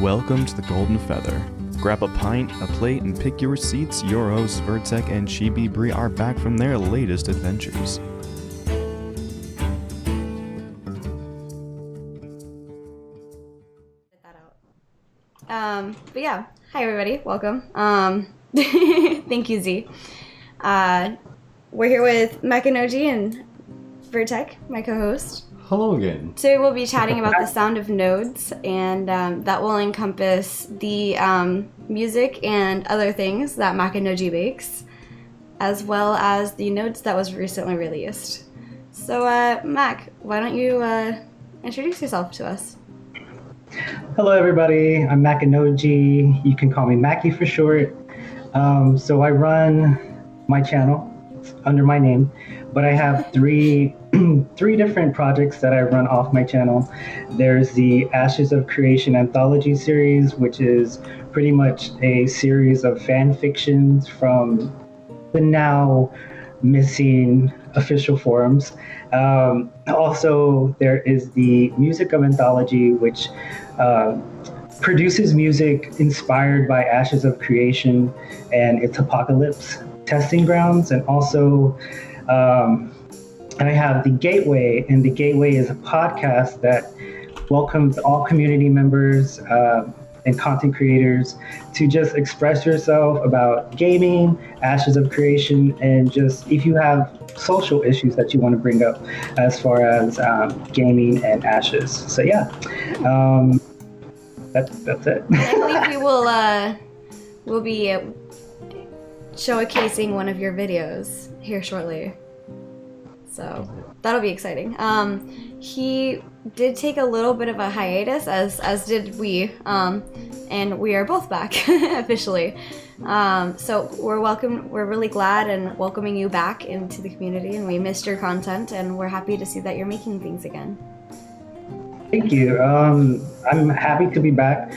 Welcome to the Golden Feather. Grab a pint, a plate, and pick your seats. Your hosts, Virtek and Chibi Bree, are back from their latest adventures. But yeah, hi everybody, welcome. Thank you, Z. We're here with Makinoji and Virtek, my co-host. Hello again. Today we'll be chatting about the sound of nodes, and that will encompass the music and other things that Makinoji makes, as well as the nodes that was recently released. So, Mac, why don't you introduce yourself to us? Hello, everybody. I'm Makinoji. You can call me Mackie for short. So I run my channel under my name, but I have three different projects that I run off my channel. There's the Ashes of Creation anthology series, which is pretty much a series of fan fictions from the now missing official forums. Also, there is the Music of Anthology, which produces music inspired by Ashes of Creation and its apocalypse testing grounds. And also, I have The Gateway, and The Gateway is a podcast that welcomes all community members and content creators to just express yourself about gaming, Ashes of Creation, and just if you have social issues that you want to bring up as far as gaming and Ashes. So yeah, that's it. I believe we'll be showcasing one of your videos here shortly. So that'll be exciting. He did take a little bit of a hiatus, as did we, and we are both back officially. So we're really glad and welcoming you back into the community, and we missed your content, and we're happy to see that you're making things again. Thank you. I'm happy to be back.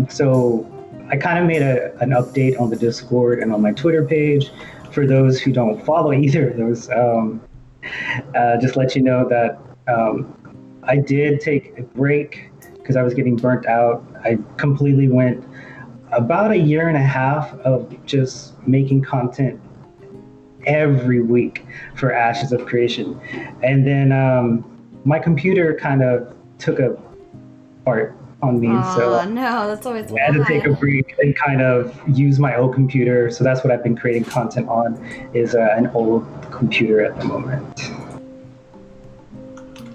So I kind of made an update on the Discord and on my Twitter page. For those who don't follow either of those, just let you know that I did take a break because I was getting burnt out. I completely went about a year and a half of just making content every week for Ashes of Creation. And then my computer kind of took a part on me. Oh, no, that's always I had to take a break and kind of use my old computer. So that's what I've been creating content on, is an old computer at the moment.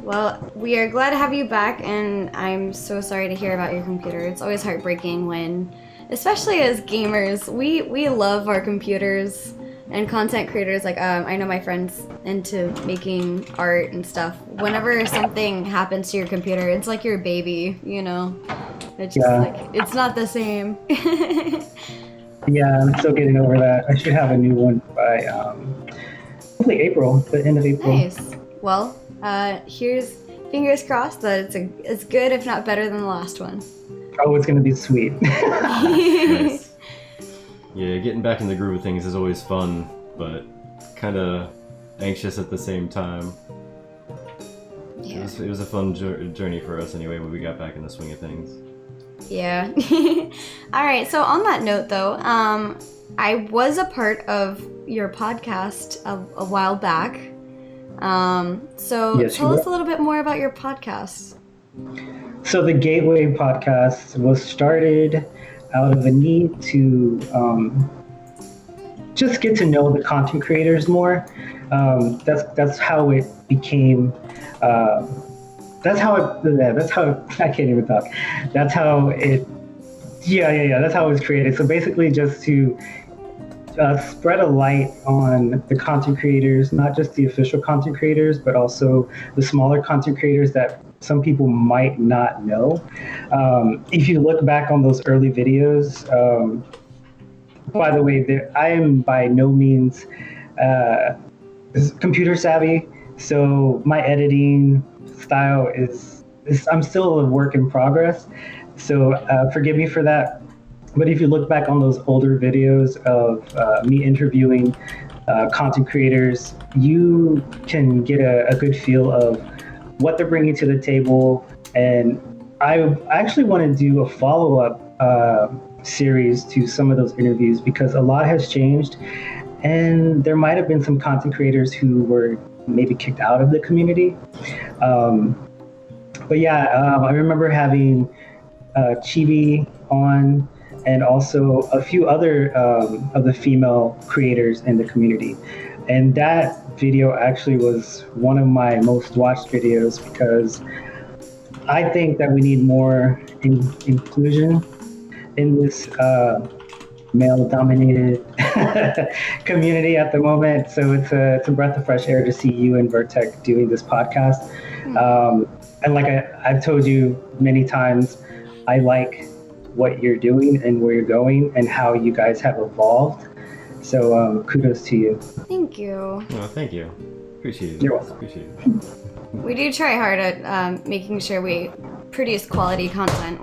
Well, we are glad to have you back, and I'm so sorry to hear about your computer. It's always heartbreaking when, especially as gamers, we love our computers, and content creators, like I know my friends into making art and stuff. Whenever something happens to your computer, it's like your baby, you know? It's just like, it's not the same. Yeah, I'm still getting over that. I should have a new one by hopefully April, the end of April. Nice. Well, here's fingers crossed that it's good, if not better than the last one. Oh, it's gonna be sweet. Nice. Yeah, getting back in the groove of things is always fun, but kind of anxious at the same time. Yeah. It was a fun journey for us anyway when we got back in the swing of things. Yeah. All right. So on that note, though, I was a part of your podcast a while back. So yes, tell us a little bit more about your podcast. So the Gateway podcast was started out of a need to just get to know the content creators more. That's how it became. That's how I can't even talk. That's how it. Yeah. That's how it was created. So basically, just to spread a light on the content creators, not just the official content creators, but also the smaller content creators that some people might not know. If you look back on those early videos, by the way, I am by no means computer savvy, so my editing style is I'm still a work in progress, so forgive me for that. But if you look back on those older videos of me interviewing content creators, you can get a good feel of what they're bringing to the table and I actually want to do a follow-up series to some of those interviews because a lot has changed, and there might have been some content creators who were maybe kicked out of the community. But yeah, I remember having Chibi on, and also a few other of the female creators in the community. And that video actually was one of my most watched videos because I think that we need more inclusion in this male-dominated community at the moment. So it's a breath of fresh air to see you and Virtek doing this podcast. And like I've told you many times, I like what you're doing and where you're going and how you guys have evolved. So kudos to you. Thank you. Oh, thank you. Appreciate it. You're welcome. Appreciate it. We do try hard at making sure we produce quality content.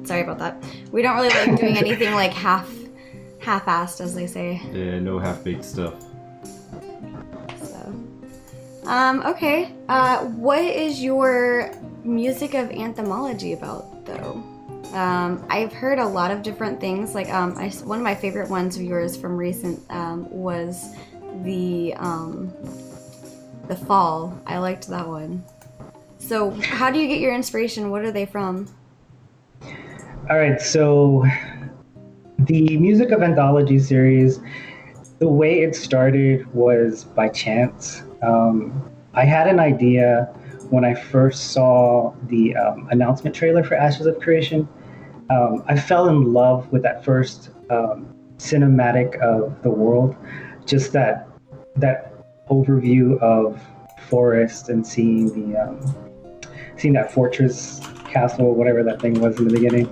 Sorry about that. We don't really like doing anything like half-assed, as they say. Yeah, no half-baked stuff. So, okay. What is your music of anthemology about, though? I've heard a lot of different things. Like, one of my favorite ones of yours from recent was the Fall. I liked that one. So, how do you get your inspiration? What are they from? All right, so the Music of Anthology series, the way it started was by chance. I had an idea when I first saw the announcement trailer for Ashes of Creation. I fell in love with that first cinematic of the world, just that overview of forest and seeing that fortress castle, whatever that thing was in the beginning.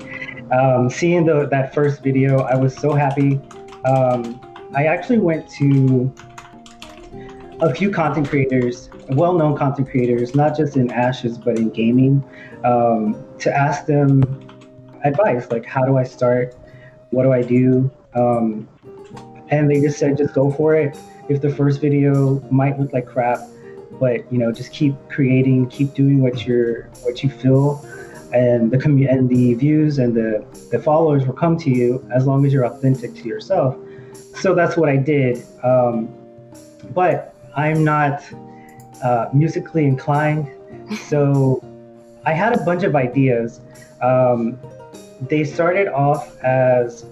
Seeing that first video, I was so happy. I actually went to a few content creators, well-known content creators, not just in Ashes, but in gaming, to ask them advice, like how do I start? What do I do? And they just said, just go for it. If the first video might look like crap, but just keep creating, keep doing what you feel, and the views and the followers will come to you as long as you're authentic to yourself. So that's what I did. But I'm not musically inclined, so I had a bunch of ideas. They started off as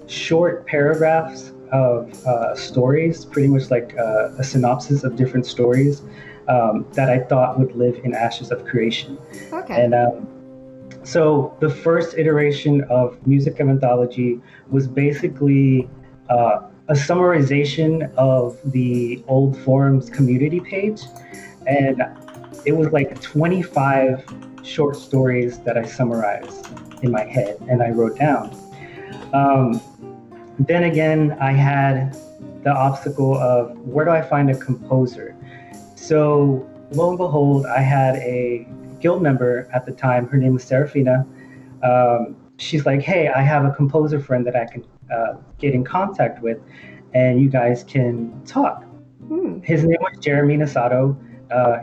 short paragraphs of stories, pretty much like a synopsis of different stories that I thought would live in Ashes of Creation. Okay. And so the first iteration of Music of Anthology was basically a summarization of the old forums community page, and it was like 25 short stories that I summarized in my head and I wrote down. Then again, I had the obstacle of where do I find a composer? So lo and behold, I had a guild member at the time. Her name was Serafina. She's like, hey, I have a composer friend that I can get in contact with, and you guys can talk. His name was Jeremy Nasato.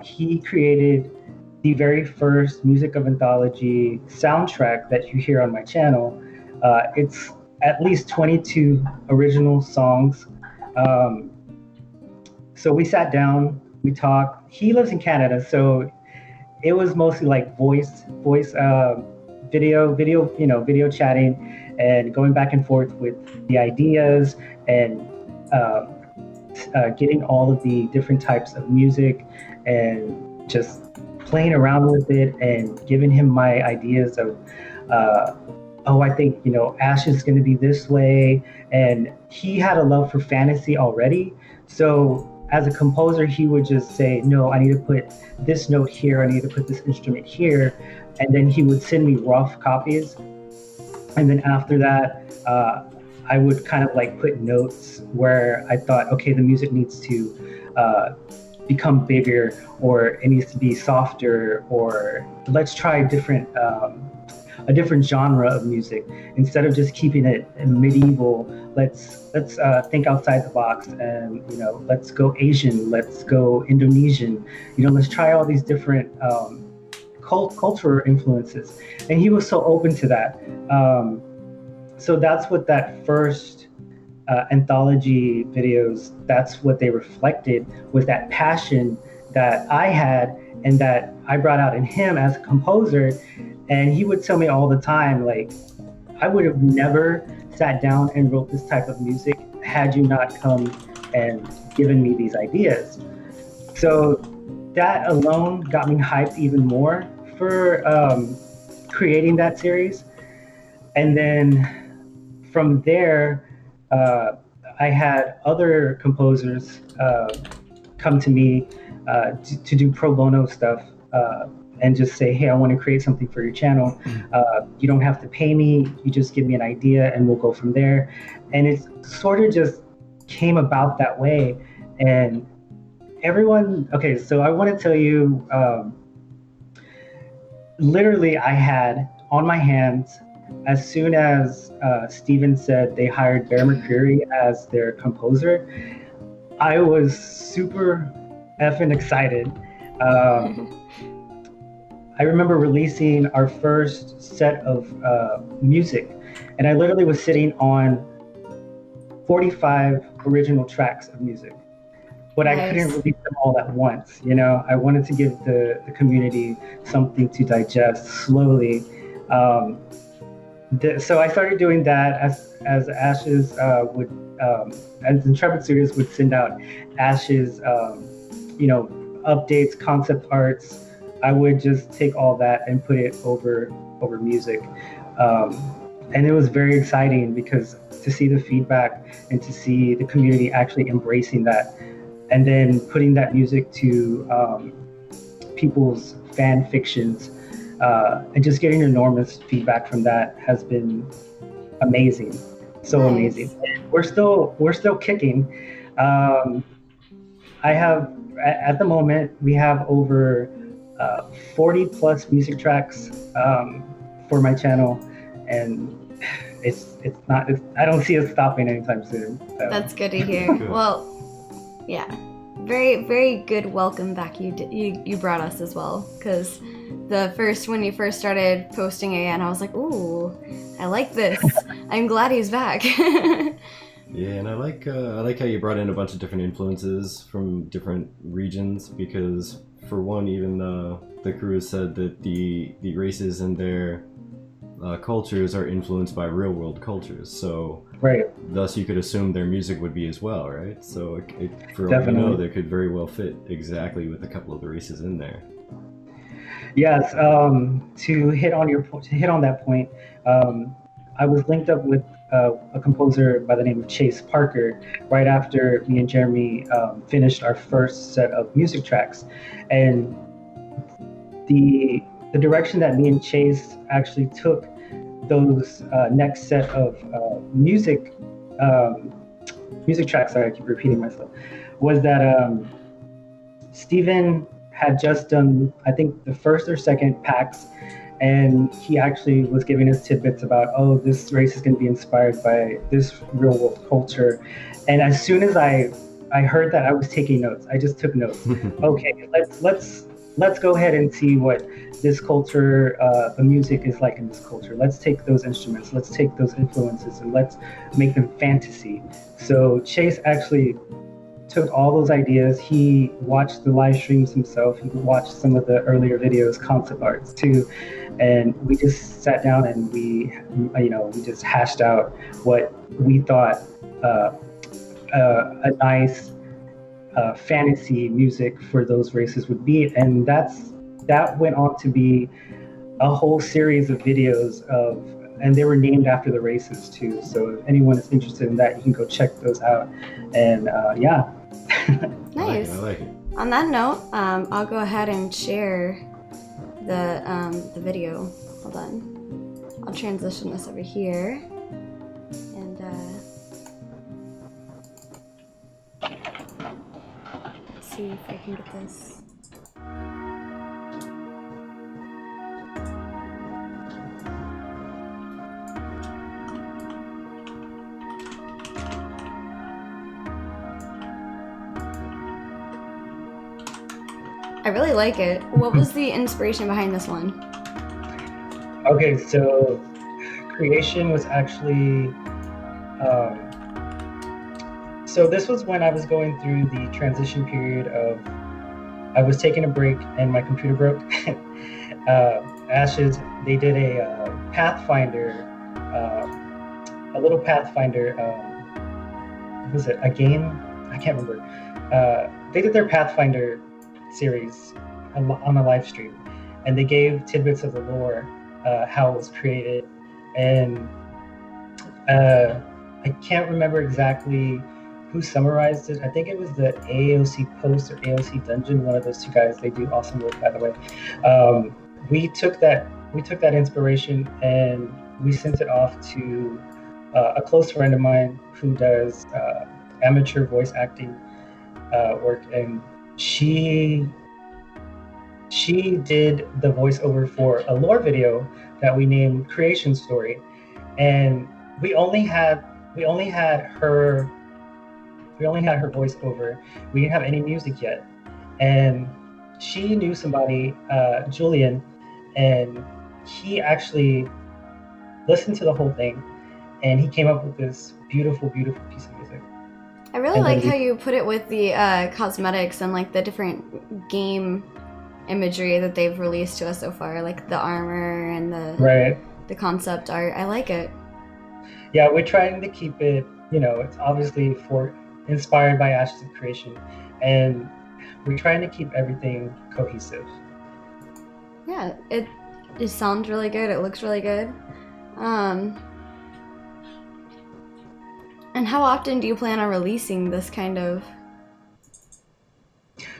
He created the very first Music of Anthology soundtrack that you hear on my channel. It's at least 22 original songs. So we sat down, we talked. He lives in Canada, so it was mostly like voice, video chatting, and going back and forth with the ideas and getting all of the different types of music and just playing around with it and giving him my ideas of, I think, Ashes is going to be this way. And he had a love for fantasy already. So as a composer, he would just say, no, I need to put this note here. I need to put this instrument here. And then he would send me rough copies. And then after that, I would kind of like put notes where I thought, okay, the music needs to become bigger, or it needs to be softer, or let's try a different genre of music. Instead of just keeping it medieval, let's think outside the box, and let's go Asian, let's go Indonesian, let's try all these different cultural influences, and he was so open to that. So that's what that first anthology videos, that's what they reflected, was that passion that I had and that I brought out in him as a composer. And he would tell me all the time, like, I would have never sat down and wrote this type of music had you not come and given me these ideas. So that alone got me hyped even more for creating that series. And then from there, I had other composers come to me to do pro bono stuff and just say, hey, I want to create something for your channel. You don't have to pay me. You just give me an idea and we'll go from there. And it sort of just came about that way. And everyone, okay, so I want to tell you, literally I had on my hands, as soon as Steven said they hired Bear McCreary as their composer, I was super effing excited. I remember releasing our first set of music, and I literally was sitting on 45 original tracks of music, but I couldn't release them all at once. You know, I wanted to give the community something to digest slowly. So I started doing that as Ashes would, as Intrepid Studios would send out Ashes, updates, concept arts. I would just take all that and put it over music. And it was very exciting because to see the feedback and to see the community actually embracing that, and then putting that music to people's fan fictions, and just getting enormous feedback from that has been amazing. So Nice. amazing. And we're still kicking. I have at the moment we have over 40 plus music tracks for my channel, and I don't see us stopping anytime soon. So. That's good to hear. Well, yeah, very, very good welcome back you brought us as well, because when you first started posting again, I was like, ooh, I like this. I'm glad he's back. Yeah, and I like how you brought in a bunch of different influences from different regions, because for one, even the crew has said that the races and their cultures are influenced by real world cultures. So right. Thus, you could assume their music would be as well, right? So for all you Definitely. know, they could very well fit exactly with a couple of the races in there. Yes. To hit on that point, I was linked up with a composer by the name of Chase Parker right after me and Jeremy finished our first set of music tracks, and the direction that me and Chase actually took those next set of music tracks. Sorry, I keep repeating myself. Was that Steven had just done, I think, the first or second PAX, and he actually was giving us tidbits about, oh, this race is going to be inspired by this real world culture. And as soon as I heard that, I was taking notes. I just took notes. Okay, let's go ahead and see what this culture, the music is like in this culture. Let's take those instruments, let's take those influences, and let's make them fantasy. So Chase actually took all those ideas. He watched the live streams himself. He watched some of the earlier videos, concept arts too, and we just sat down and we just hashed out what we thought a nice fantasy music for those races would be, and that went on to be a whole series of videos and they were named after the races too. So if anyone is interested in that, you can go check those out. And yeah. Nice. I like it. On that note, I'll go ahead and share the video. Hold on. I'll transition this over here. And let's see if I can get this. I I really like it. What was the inspiration behind this one? Okay, so creation was actually, so this was when I was going through the transition period of, I was taking a break and my computer broke. Ashes, they did a Pathfinder, a little Pathfinder, what was it, a game? I can't remember. They did their Pathfinder series on a live stream, and they gave tidbits of the lore, how it was created, and I can't remember exactly who summarized it. I think it was the AOC Post or AOC Dungeon, one of those two guys. They do awesome work, by the way. We took that inspiration and we sent it off to a close friend of mine who does amateur voice acting work, and she did the voiceover for a lore video that we named Creation Story, and we only had her voiceover. We didn't have any music yet, and she knew somebody, Julian, and he actually listened to the whole thing, and he came up with this beautiful piece of music. I really like how you put it with the cosmetics and like the different game imagery that they've released to us so far, like the armor and the concept art. I like it. Yeah, we're trying to keep it, it's obviously inspired by Ashes of Creation, and we're trying to keep everything cohesive. Yeah, it sounds really good. It looks really good. And how often do you plan on releasing this kind of?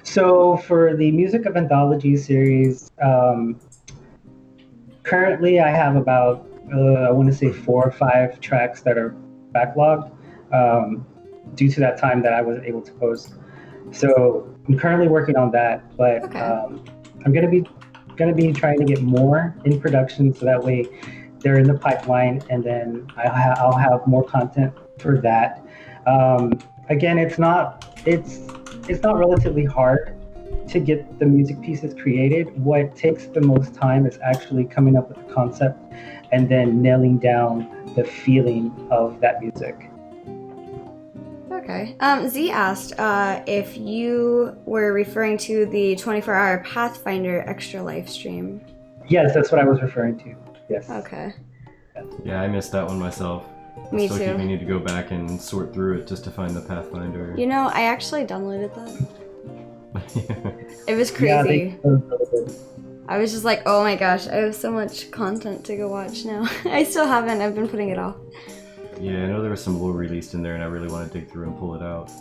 So for the Music of Anthology series, currently I have about, I want to say 4 or 5 tracks that are backlogged due to that time that I wasn't able to post. So I'm currently working on that, but okay. I'm gonna be trying to get more in production, so that way they're in the pipeline, and then I'll have more content for that. Again, it's not relatively hard to get the music pieces created. What takes the most time is actually coming up with the concept and then nailing down the feeling of that music. Okay. Z asked if you were referring to the 24-hour Pathfinder extra live stream. Yes, that's what I was referring to. Yes. Okay. Yeah, I missed that one myself. Me Still too. keep meaning to go back and sort through it just to find the Pathfinder. I actually downloaded that. It was crazy. I was just like, oh my gosh, I have so much content to go watch now. I still haven't. I've been putting it off. Yeah, I know there was some lore released in there, and I really want to dig through and pull it out.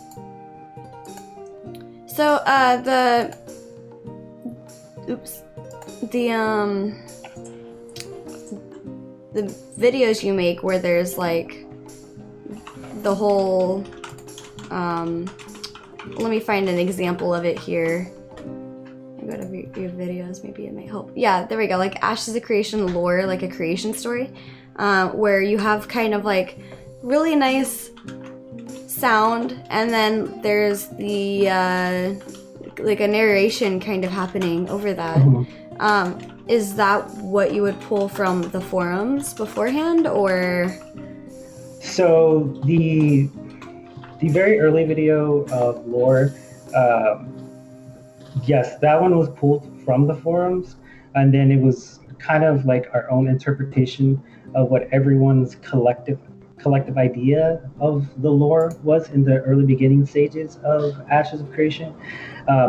So, the videos you make where there's like the whole, let me find an example of it here. I go to view videos, maybe it might help. Yeah, there we go, like Ashes of Creation lore, like a creation story, where you have kind of like really nice sound, and then there's the, like a narration kind of happening over that. Mm-hmm. Is that what you would pull from the forums beforehand, or? So the very early video of lore, yes, that one was pulled from the forums, and then it was kind of like our own interpretation of what everyone's collective idea of the lore was in the early beginning stages of Ashes of Creation,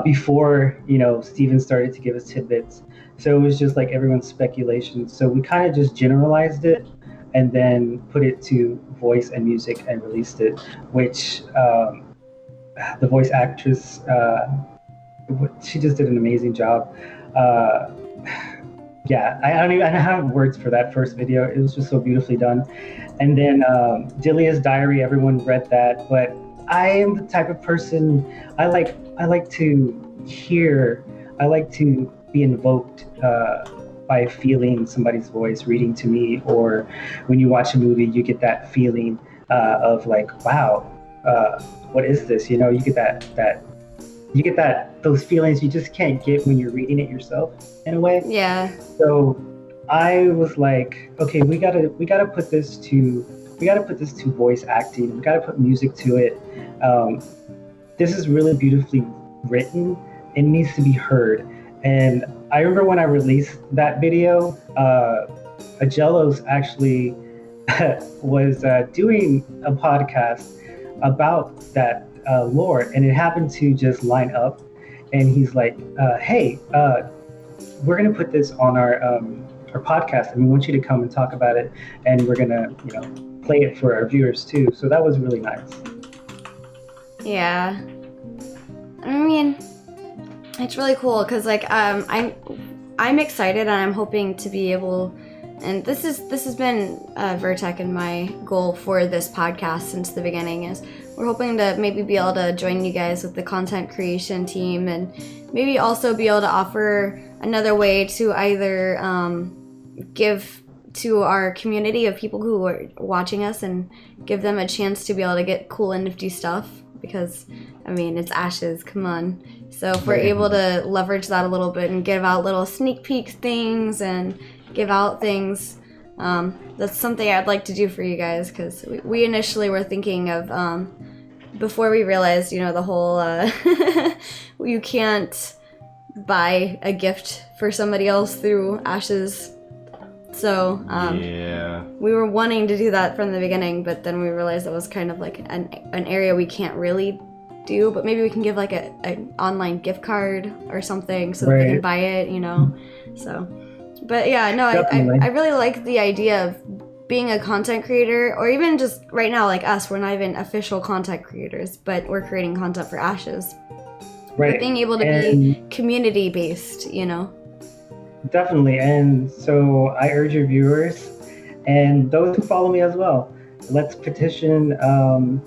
before Steven started to give us tidbits. So it was just like everyone's speculation. So we kind of just generalized it and then put it to voice and music and released it, which the voice actress, she just did an amazing job. Yeah, I don't have words for that first video. It was just so beautifully done. And then Delia's Diary, everyone read that, but I am the type of person, I like to hear, I like to be invoked by feeling somebody's voice reading to me, or when you watch a movie, you get that feeling of like, wow, what is this? You get you get those feelings you just can't get when you're reading it yourself in a way. Yeah. So I was like, okay, we gotta put this to voice acting. We gotta put music to it. This is really beautifully written. It needs to be heard. And I remember when I released that video, Agellos actually was doing a podcast about that lore, and it happened to just line up. And he's like, "Hey, we're gonna put this on our podcast, and we want you to come and talk about it, and we're gonna, play it for our viewers too." So that was really nice. Yeah. I mean, it's really cool because I'm excited and I'm hoping to be able, and this has been Virtek and my goal for this podcast since the beginning, is we're hoping to maybe be able to join you guys with the content creation team, and maybe also be able to offer another way to either give to our community of people who are watching us and give them a chance to be able to get cool and nifty stuff, because I mean, it's Ashes, come on. So if we're able to leverage that a little bit and give out little sneak peek things and give out things, that's something I'd like to do for you guys, because we initially were thinking of, before we realized, the whole, you can't buy a gift for somebody else through Ashes. So yeah, we were wanting to do that from the beginning, but then we realized it was kind of like an area we can't really do, but maybe we can give like an online gift card or something so that they can buy it, so. But yeah, no, I really like the idea of being a content creator, or even just right now, like us, we're not even official content creators, but we're creating content for Ashes. Right. But being able to be community based, Definitely. And so I urge your viewers and those who follow me as well, let's petition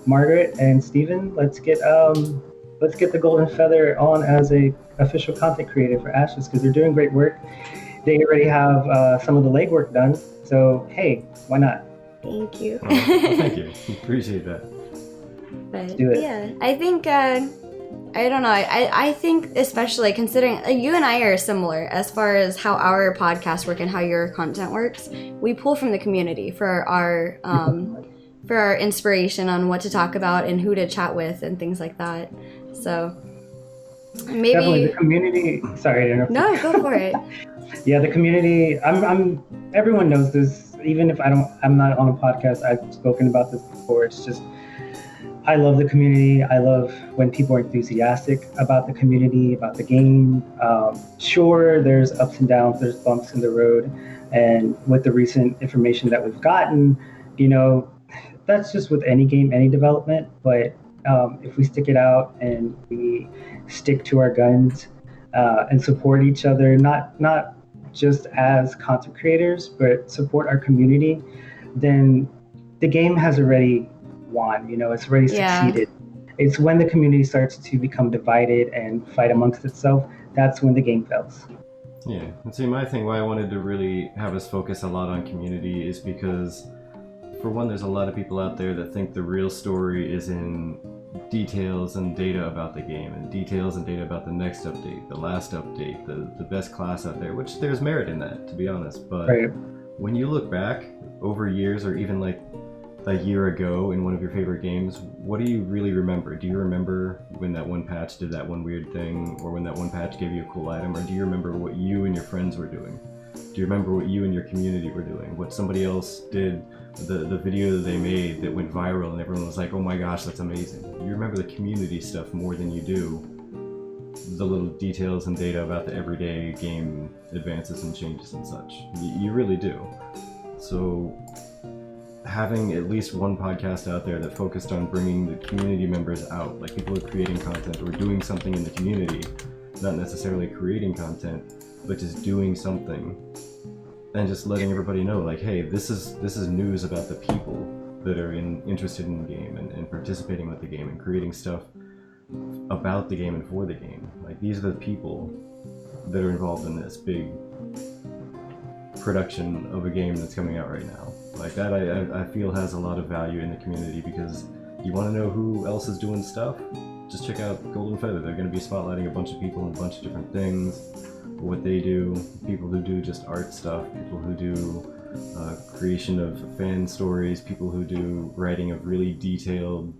Margaret and Stephen. Let's get the Golden Feather on as a official content creator for Ashes, because they're doing great work. They already have some of the legwork done. So hey, why not? Thank you. Well, thank you. Appreciate that. But Let's do it. yeah, I think I don't know. I think, especially considering you and I are similar as far as how our podcasts work and how your content works. We pull from the community for our inspiration on what to talk about and who to chat with and things like that. So maybe Definitely the community. Sorry to interrupt. No, go for it. Yeah, the community. Everyone knows this. Even if I'm not on a podcast, I've spoken about this before. It's just, I love the community. I love when people are enthusiastic about the community, about the game. Sure, there's ups and downs, there's bumps in the road. And with the recent information that we've gotten, that's just with any game, any development. But if we stick it out and we stick to our guns and support each other, not just as content creators, but support our community, then the game has already won. It's already succeeded. It's when the community starts to become divided and fight amongst itself, that's when the game fails. Yeah, and see, my thing, why I wanted to really have us focus a lot on community is because, for one, there's a lot of people out there that think the real story is in details and data about the game, and details and data about the next update, the last update, the best class out there, which there's merit in that, to be honest. But when you look back over years, or even like a year ago in one of your favorite games, what do you really remember? Do you remember when that one patch did that one weird thing, or when that one patch gave you a cool item, or do you remember what you and your friends were doing? Do you remember what you and your community were doing? What somebody else did, the video that they made that went viral and everyone was like, oh my gosh, that's amazing. You remember the community stuff more than you do the little details and data about the everyday game advances and changes and such. You really do. So having at least one podcast out there that focused on bringing the community members out, like people who are creating content or doing something in the community, not necessarily creating content, but just doing something, and just letting everybody know, like, hey, this is news about the people that are interested in the game and participating with the game and creating stuff about the game and for the game. Like, these are the people that are involved in this big production of a game that's coming out right now. Like, that I feel has a lot of value in the community, because you want to know who else is doing stuff? just check out Golden Feather. They're going to be spotlighting a bunch of people and a bunch of different things, what they do, people who do just art stuff, people who do creation of fan stories, people who do writing of really detailed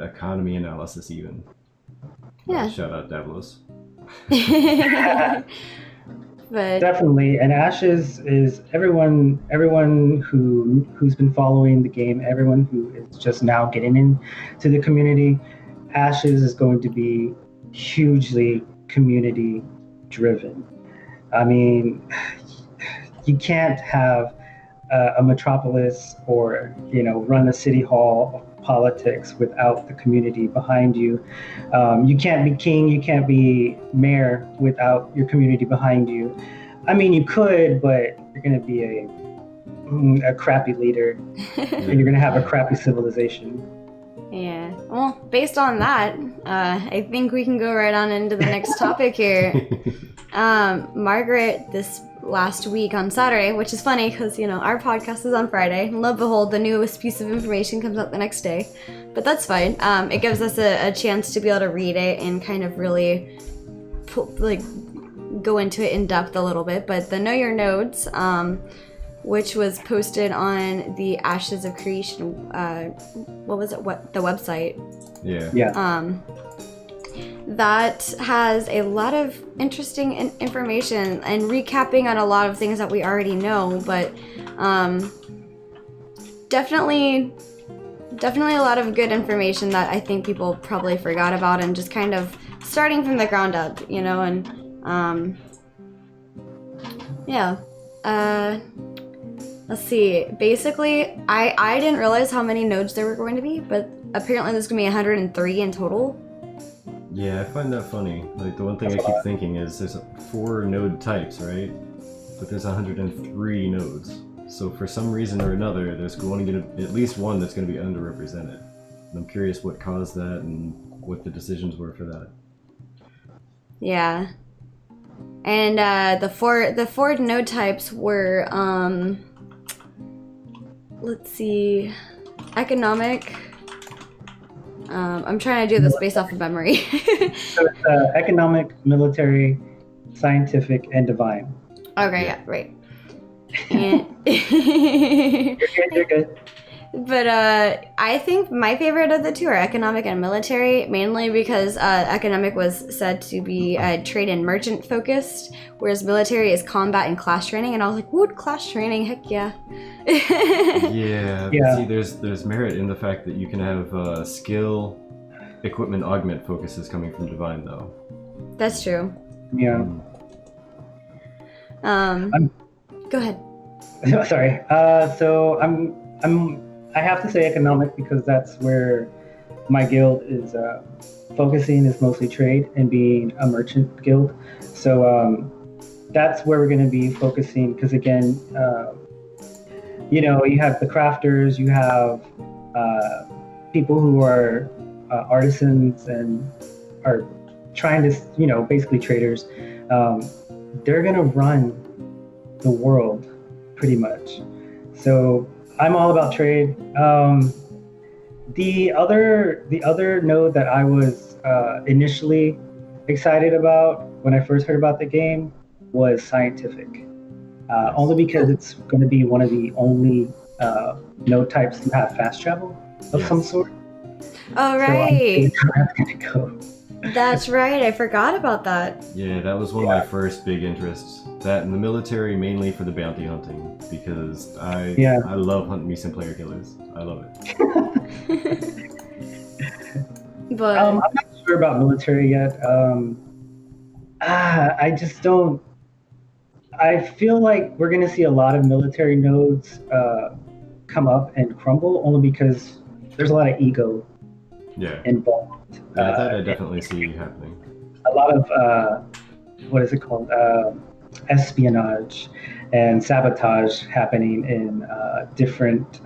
economy analysis even. Yeah. Shout out Davlos. But Definitely, and Ashes is everyone who's been following the game, everyone who is just now getting into the community. Ashes is going to be hugely community driven. I mean, you can't have a metropolis or run a city hall of politics without the community behind you. You can't be king, you can't be mayor without your community behind you. I mean, you could, but you're going to be a crappy leader, and you're going to have a crappy civilization. yeah, well, based on that, I think we can go right on into the next topic here. Margaret, this last week on Saturday, which is funny because our podcast is on Friday, and lo and behold, the newest piece of information comes out the next day, but that's fine. It gives us a chance to be able to read it and kind of really go into it in depth a little bit. But the Know Your Nodes, which was posted on the Ashes of Creation, the website, Yeah. that has a lot of interesting information and recapping on a lot of things that we already know, but definitely a lot of good information that I think people probably forgot about, and just kind of starting from the ground up, and yeah. Let's see. Basically, I didn't realize how many nodes there were going to be, but apparently there's going to be 103 in total. Yeah, I find that funny. Like, the one thing I keep thinking is there's 4 node types, right? But there's 103 nodes. So for some reason or another, there's going to be at least one that's going to be underrepresented. And I'm curious what caused that and what the decisions were for that. Yeah. And the four node types were let's see, economic. I'm trying to do this based off of memory. So it's economic, military, scientific, and divine. Okay, yeah, right. And You're good. But I think my favorite of the two are economic and military, mainly because economic was said to be trade and merchant focused, whereas military is combat and class training. And I was like, woot, class training, heck yeah. Yeah. Yeah. See, there's merit in the fact that you can have skill, equipment augment focuses coming from divine, though. That's true. Yeah. Go ahead. Sorry. So I have to say economic because that's where my guild is focusing, is mostly trade and being a merchant guild. So that's where we're going to be focusing because, again, you have the crafters, you have people who are artisans and are trying to, basically traders. They're going to run the world pretty much. So I'm all about trade. The other node that I was initially excited about when I first heard about the game was scientific. Only because it's going to be one of the only node types to have fast travel of some sort. Oh, right. So I'm going to go. That's right. I forgot about that. Yeah, that was one of my first big interests. That and the military, mainly for the bounty hunting, because I love hunting me some player killers. I love it. But I'm not sure about military yet. I just don't. I feel like we're going to see a lot of military nodes come up and crumble, only because there's a lot of ego involved. Yeah, that I definitely see happening. A lot of what is it called? Espionage and sabotage happening in different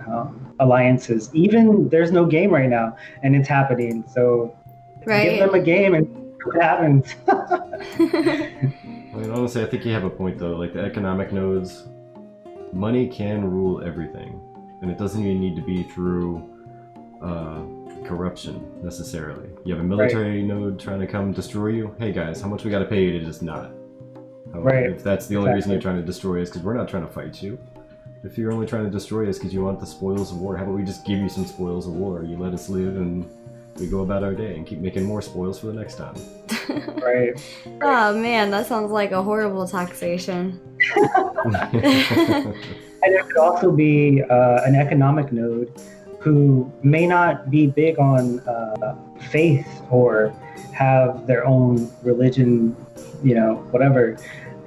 alliances. Even there's no game right now, and it's happening. So give them a game and see what happens. I mean, honestly, I think you have a point though. Like the economic nodes, money can rule everything, and it doesn't even need to be through corruption necessarily. You have a military node trying to come destroy you. Hey guys, how much we got to pay you to just not? If that's the only reason you're trying to destroy us, because we're not trying to fight you. If you're only trying to destroy us because you want the spoils of war, how about we just give you some spoils of war? You let us live and we go about our day and keep making more spoils for the next time. Right. Oh man, that sounds like a horrible taxation. And there could also be an economic node who may not be big on faith or have their own religion, whatever.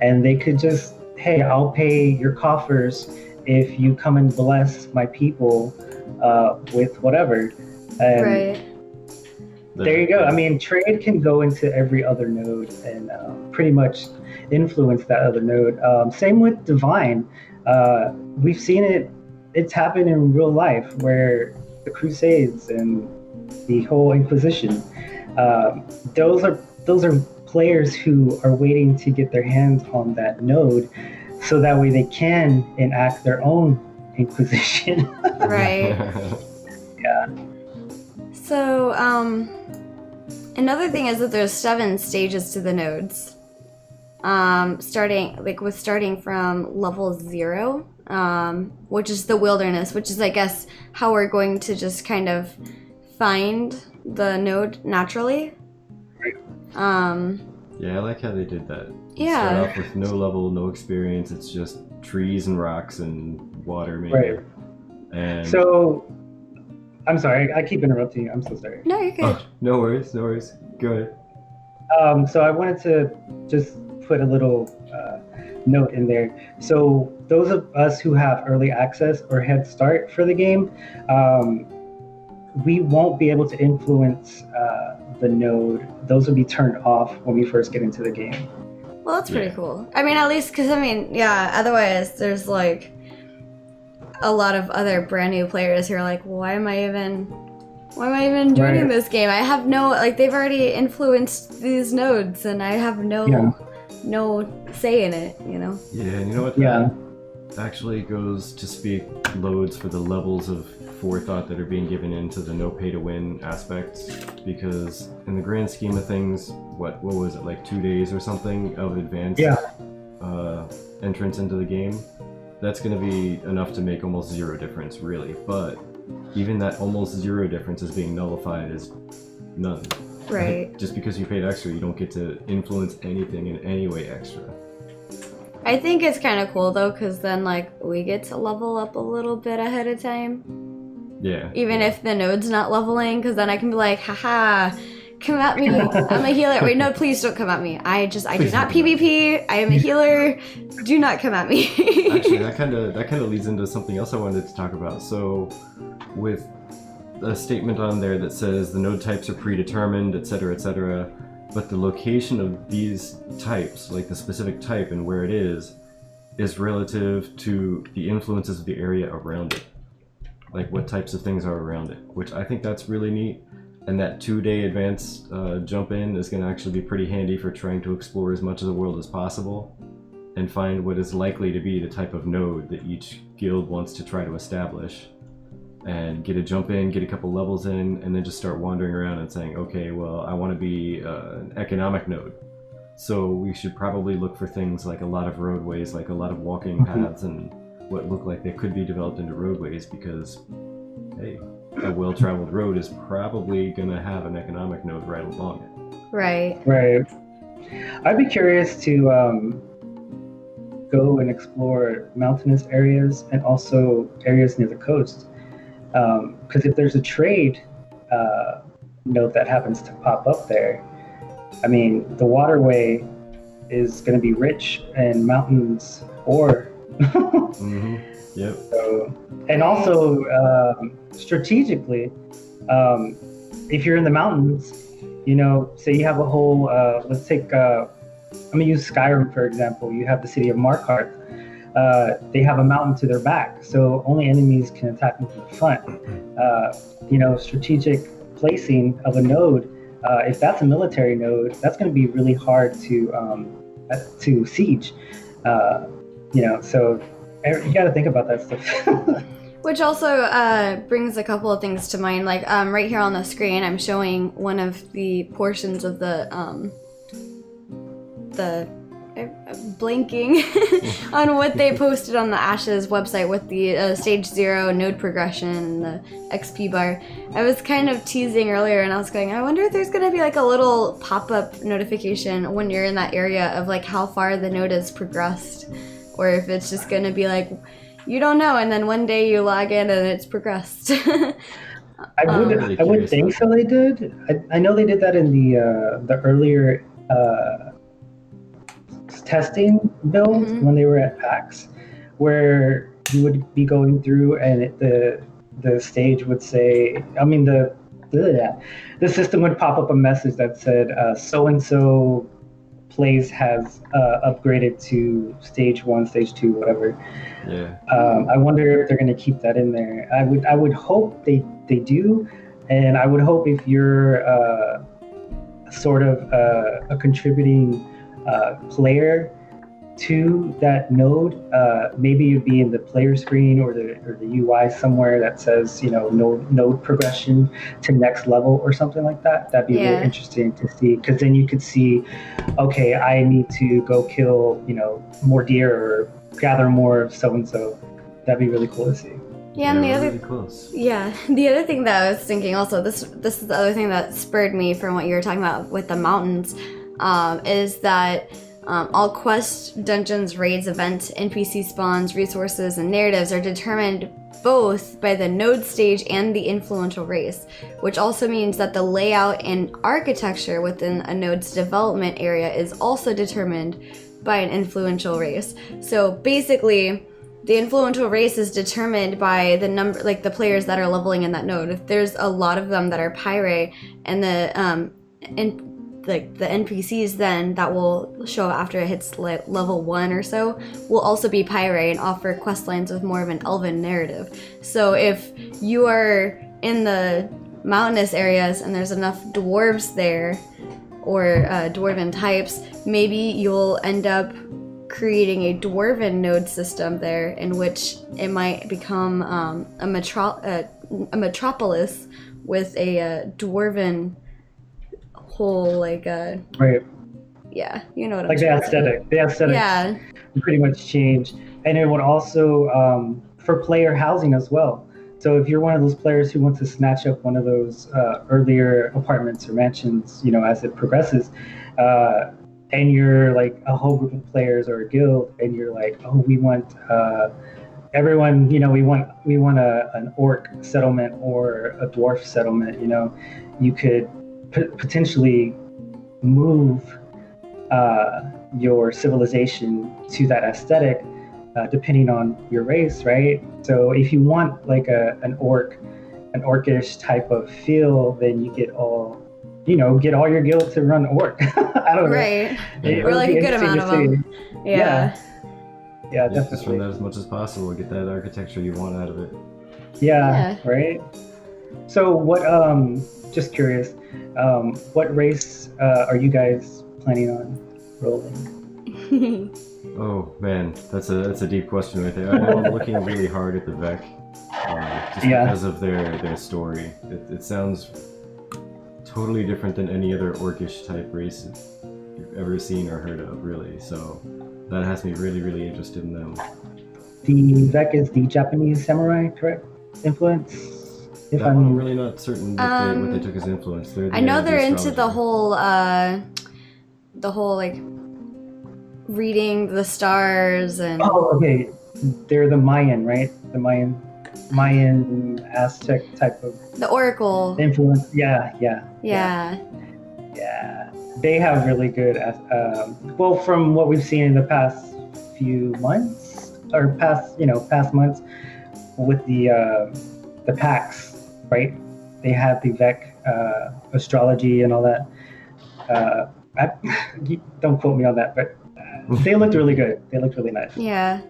And they could just, hey, I'll pay your coffers if you come and bless my people with whatever. And Right. there you go. I mean, trade can go into every other node and pretty much influence that other node. Same with divine. We've seen it. It's happened in real life where the Crusades and the whole Inquisition. Those are players who are waiting to get their hands on that node, so that way they can enact their own Inquisition. Right. Yeah. So, another thing is that there's 7 stages to the nodes. Starting from level 0, which is the wilderness, which is, I guess, how we're going to just kind of find the node naturally. Yeah, I like how they did that. Yeah. Start off with no level, no experience. It's just trees and rocks and water, maybe. Right. And So, I'm sorry. I keep interrupting you. I'm so sorry. No, you're good. oh, no worries. Go ahead. So I wanted to just put a little note in there. So those of us who have early access or head start for the game, we won't be able to influence the node. Those will be turned off when we first get into the game. Well, that's pretty cool. I mean, at least, because, otherwise there's, like, a lot of other brand new players who are like, why am I even joining this game? I have no, like, they've already influenced these nodes, and I have no say in it, Yeah, and you know what? Yeah. That actually goes to speak loads for the levels of forethought that are being given into the no pay to win aspects, because in the grand scheme of things, what was it, like 2 days or something of advanced entrance into the game? That's going to be enough to make almost zero difference, really. But even that almost zero difference is being nullified as none. Right. Just because you paid extra, you don't get to influence anything in any way extra. I think it's kind of cool, though, because then, like, we get to level up a little bit ahead of time. Yeah. Even if the node's not leveling, because then I can be like, haha, come at me. I'm a healer. Wait, no, please don't come at me. I do not PvP. I am a healer. Do not come at me. Actually, that kind of leads into something else I wanted to talk about. So, with a statement on there that says the node types are predetermined, etc., but the location of these types, like the specific type and where it is relative to the influences of the area around it. Like what types of things are around it, which I think that's really neat. And that 2-day advanced jump in is going to actually be pretty handy for trying to explore as much of the world as possible and find what is likely to be the type of node that each guild wants to try to establish, and get a jump in, get a couple levels in, and then just start wandering around and saying, okay, well, I want to be an economic node. So we should probably look for things like a lot of roadways, like a lot of walking paths and what look like they could be developed into roadways, because, hey, a well-traveled road is probably going to have an economic node right along it. Right. I'd be curious to go and explore mountainous areas and also areas near the coast. Because if there's a trade node that happens to pop up there, I mean, the waterway is going to be rich in mountains ore. Mm-hmm. Yep. So, and also, strategically, if you're in the mountains, say you have a whole, let's take, I'm going to use Skyrim, for example. You have the city of Markarth. They have a mountain to their back, so only enemies can attack them from the front. Strategic placing of a node, if that's a military node, that's going to be really hard to siege. So you got to think about that stuff. Which also brings a couple of things to mind. Like right here on the screen, I'm showing one of the portions of the blinking on what they posted on the Ashes website with the stage 0 node progression and the XP bar. I was kind of teasing earlier, and I was going, I wonder if there's gonna be like a little pop-up notification when you're in that area of like how far the node has progressed, or if it's just gonna be like, you don't know, and then one day you log in and it's progressed. I would think so. They did. I know they did that in the earlier testing builds when they were at PAX, where you would be going through and the stage would say, I mean the system would pop up a message that said so and so place has upgraded to stage 1, stage 2, whatever. Yeah. I wonder if they're going to keep that in there. I would hope they do, and I would hope if you're sort of a contributing player to that node, maybe you'd be in the player screen or the UI somewhere that says, node progression to next level or something like that. That'd be really interesting to see, because then you could see, okay, I need to go kill, more deer or gather more of so-and-so. That'd be really cool to see. Yeah, and the other really close. Yeah, the other thing that I was thinking also, this is the other thing that spurred me from what you were talking about with the mountains, is that all quests, dungeons, raids, events, NPC spawns, resources, and narratives are determined both by the node stage and the influential race, which also means that the layout and architecture within a node's development area is also determined by an influential race. So basically, the influential race is determined by the number, like the players that are leveling in that node. If there's a lot of them that are Pyre, and the NPCs then that will show up after it hits level 1 or so will also be Pyre and offer quest lines with more of an elven narrative. So if you are in the mountainous areas and there's enough dwarves there, or dwarven types, maybe you'll end up creating a dwarven node system there, in which it might become a metropolis with a dwarven whole, like right. Yeah, you know what like I'm the aesthetic. The aesthetic pretty much change, and it would also for player housing as well. So if you're one of those players who wants to snatch up one of those earlier apartments or mansions, as it progresses, and you're like a whole group of players or a guild, and you're like, oh, we want everyone, we want an orc settlement or a dwarf settlement. You could potentially move your civilization to that aesthetic, depending on your race, right? So if you want like an orcish type of feel, then you get all your guild to run orc. I don't know. Right. Or like a good amount of them. Yeah, definitely. Just run that as much as possible, get that architecture you want out of it. Yeah. Right. So what, just curious, what race are you guys planning on rolling? Oh man, that's a deep question right there. I know I'm looking really hard at the Vec, just because of their story. It sounds totally different than any other orcish type race you've ever seen or heard of, really. So that has me really, really interested in them. The Vec is the Japanese samurai, correct? Influence? I'm really not certain what they took as influence. I know they're into the whole like reading the stars and. Oh, okay. They're the Mayan, right? The Mayan Aztec type of. The Oracle. Influence. Yeah. They have really good. Well, from what we've seen in the past few months, or past months, with the packs. Right, they have the Vec astrology and all that. Don't quote me on that, but they looked really good. They looked really nice. Yeah.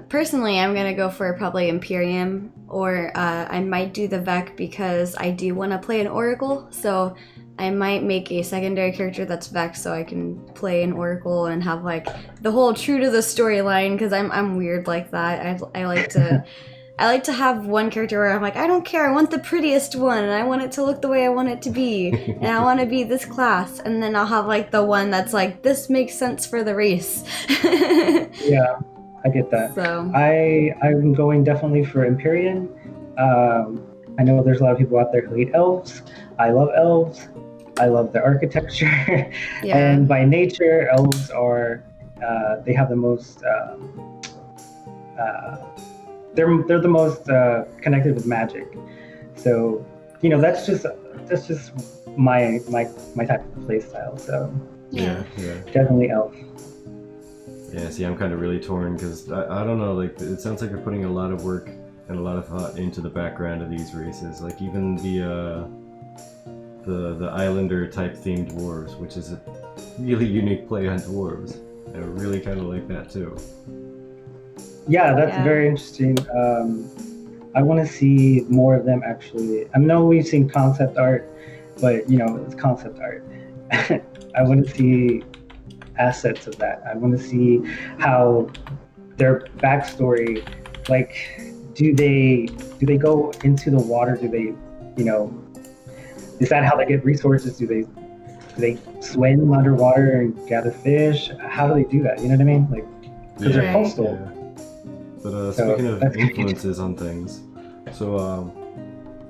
Personally, I'm gonna go for probably Imperium, or I might do the Vec because I do want to play an Oracle. So I might make a secondary character that's Vex so I can play an Oracle and have like the whole true to the storyline, because I'm weird like that. I like to I like to have one character where I'm like, I don't care, I want the prettiest one and I want it to look the way I want it to be and I want to be this class, and then I'll have like the one that's like, this makes sense for the race. Yeah, I get that. So I'm going definitely for Empyrean. I know there's a lot of people out there who hate elves. I love elves. I love the architecture. yeah. And by nature, elves are, they have the most, they're the most connected with magic. So, you know, that's just my type of play style. So Yeah. definitely elf. Yeah, see, I'm kind of really torn because I don't know, like, it sounds like you're putting a lot of work and a lot of thought into the background of these races. Like, even the Islander type themed dwarves, which is a really unique play on dwarves. I really kind of like that too. Yeah, that's very interesting. I want to see more of them actually. I know we've seen concept art, but you know, it's concept art. I want to see assets of that. I want to see how their backstory, like, do they go into the water? Do they, you know, is that how they get resources? Do they swim underwater and gather fish? How do they do that? You know what I mean? Like, because they're coastal. Yeah. But speaking of influences on things, so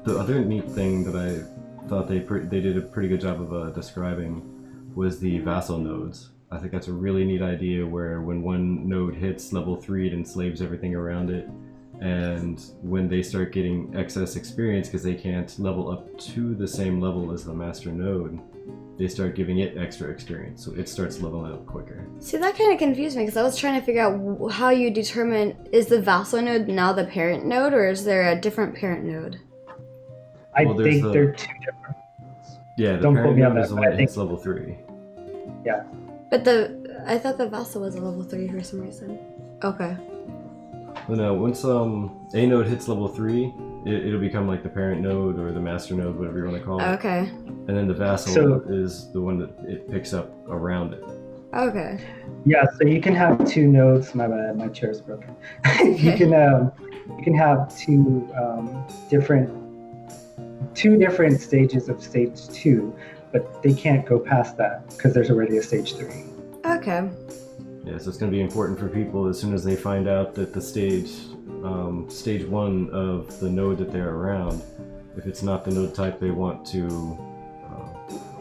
the other neat thing that I thought they did a pretty good job of describing was the vassal nodes. I think that's a really neat idea where when one node hits level 3, it enslaves everything around it. And when they start getting excess experience because they can't level up to the same level as the master node, they start giving it extra experience, so it starts leveling up quicker. See, that kind of confused me because I was trying to figure out how you determine, is the vassal node now the parent node, or is there a different parent node? I think they're two different. Yeah, the Don't parent quote me on node that, is the but one I that think- hits level 3. Yeah. But I thought the vassal was a level 3 for some reason. Okay. Well, no, once a node hits level 3, it'll become like the parent node or the master node, whatever you want to call it. Okay. And then the vassal is the one that it picks up around it. Okay. Yeah, so you can have two nodes. My bad, my chair's broken. You can have two different stages of stage 2, but they can't go past that because there's already a stage 3. Okay. Yeah, so it's going to be important for people as soon as they find out that the stage 1 of the node that they're around, if it's not the node type they want to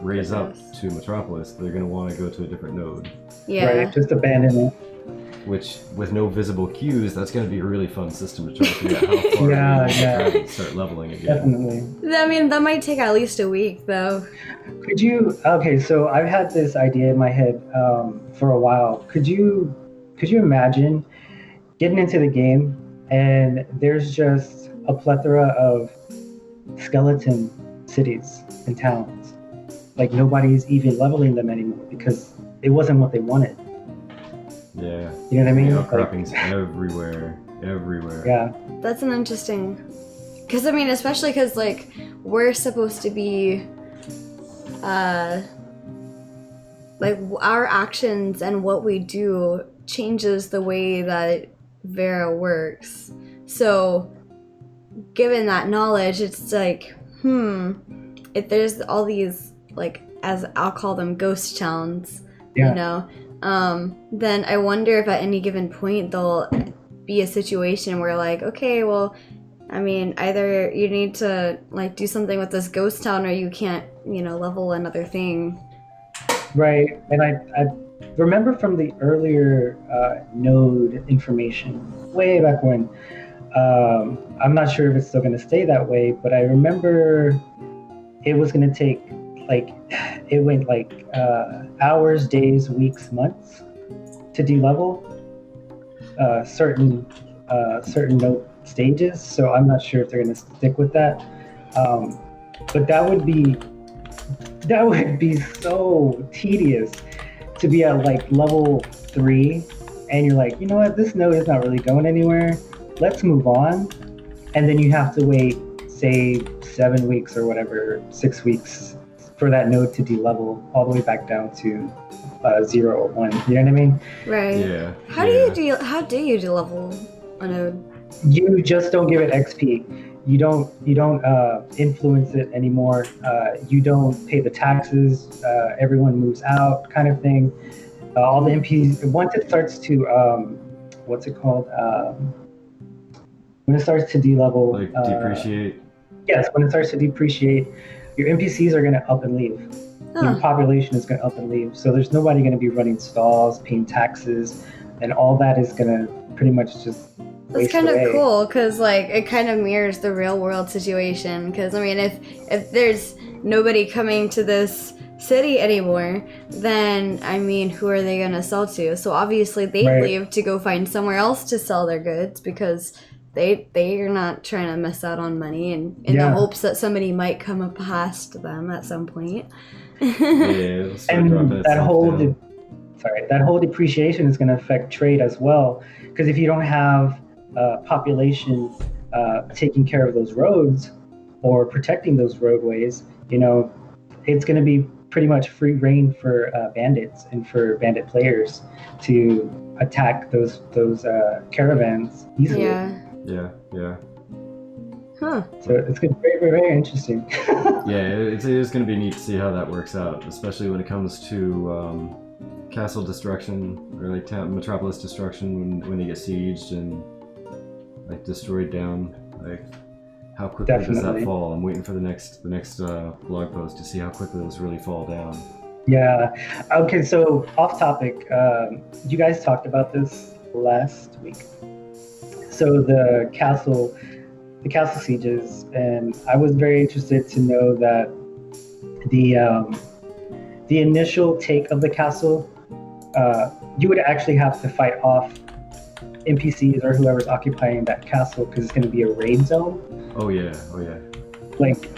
raise up to Metropolis, they're going to want to go to a different node. Yeah. Right, just abandon it. Which, with no visible cues, that's going to be a really fun system to try to figure out how far Yeah, you can yeah. travel and start leveling again. Definitely. I mean, that might take at least a week, though. Could you? Okay, so I've had this idea in my head for a while. Could you imagine getting into the game and there's just a plethora of skeleton cities and towns? Like nobody's even leveling them anymore because it wasn't what they wanted. Yeah. You know what I mean? Outcroppings everywhere. Yeah. That's an interesting... Because, I mean, especially because, like, we're supposed to be... like, our actions and what we do changes the way that Vera works. So, given that knowledge, it's like, if there's all these, like, as I'll call them, ghost towns, Yeah. you know, then I wonder if at any given point there'll be a situation where, like, okay, well, I mean, either you need to, like, do something with this ghost town or you can't, you know, level another thing. Right. And I remember from the earlier node information way back when, I'm not sure if it's still going to stay that way, but I remember it was going to take, like, it went like hours, days, weeks, months to de-level certain node stages. So I'm not sure if they're going to stick with that. But that would be so tedious to be at like level 3 and you're like, you know what, this node is not really going anywhere. Let's move on. And then you have to wait, say 7 weeks or whatever, 6 weeks for that node to de-level all the way back down to 0 or 1. You know what I mean? Right. Yeah. How do you level a node? You just don't give it XP. You don't influence it anymore. You don't pay the taxes. Everyone moves out, kind of thing. All the MPs, once it starts to what's it called? When it starts to de-level, Like depreciate. Yes, when it starts to depreciate, your NPCs are going to up and leave. Your population is going to up and leave. So there's nobody going to be running stalls, paying taxes, and all that is going to pretty much just That's kind of cool because like it kind of mirrors the real world situation. Because I mean, if there's nobody coming to this city anymore, then I mean, who are they gonna sell to? So obviously they leave to go find somewhere else to sell their goods because they are not trying to miss out on money and in the hopes that somebody might come up past them at some point. And that whole depreciation is going to affect trade as well, because if you don't have population taking care of those roads or protecting those roadways, you know, it's going to be pretty much free reign for bandits and for bandit players to attack those caravans easily. Yeah. Huh. So it's going to be very, very, very interesting. Yeah, it is going to be neat to see how that works out, especially when it comes to castle destruction or like metropolis destruction when they get sieged and like destroyed down. Like, how quickly does that fall? I'm waiting for the next blog post to see how quickly those really fall down. Yeah. Okay. So off topic. You guys talked about this last week. So the castle sieges, and I was very interested to know that the initial take of the castle, you would actually have to fight off NPCs or whoever's occupying that castle because it's going to be a raid zone. Oh yeah. Like,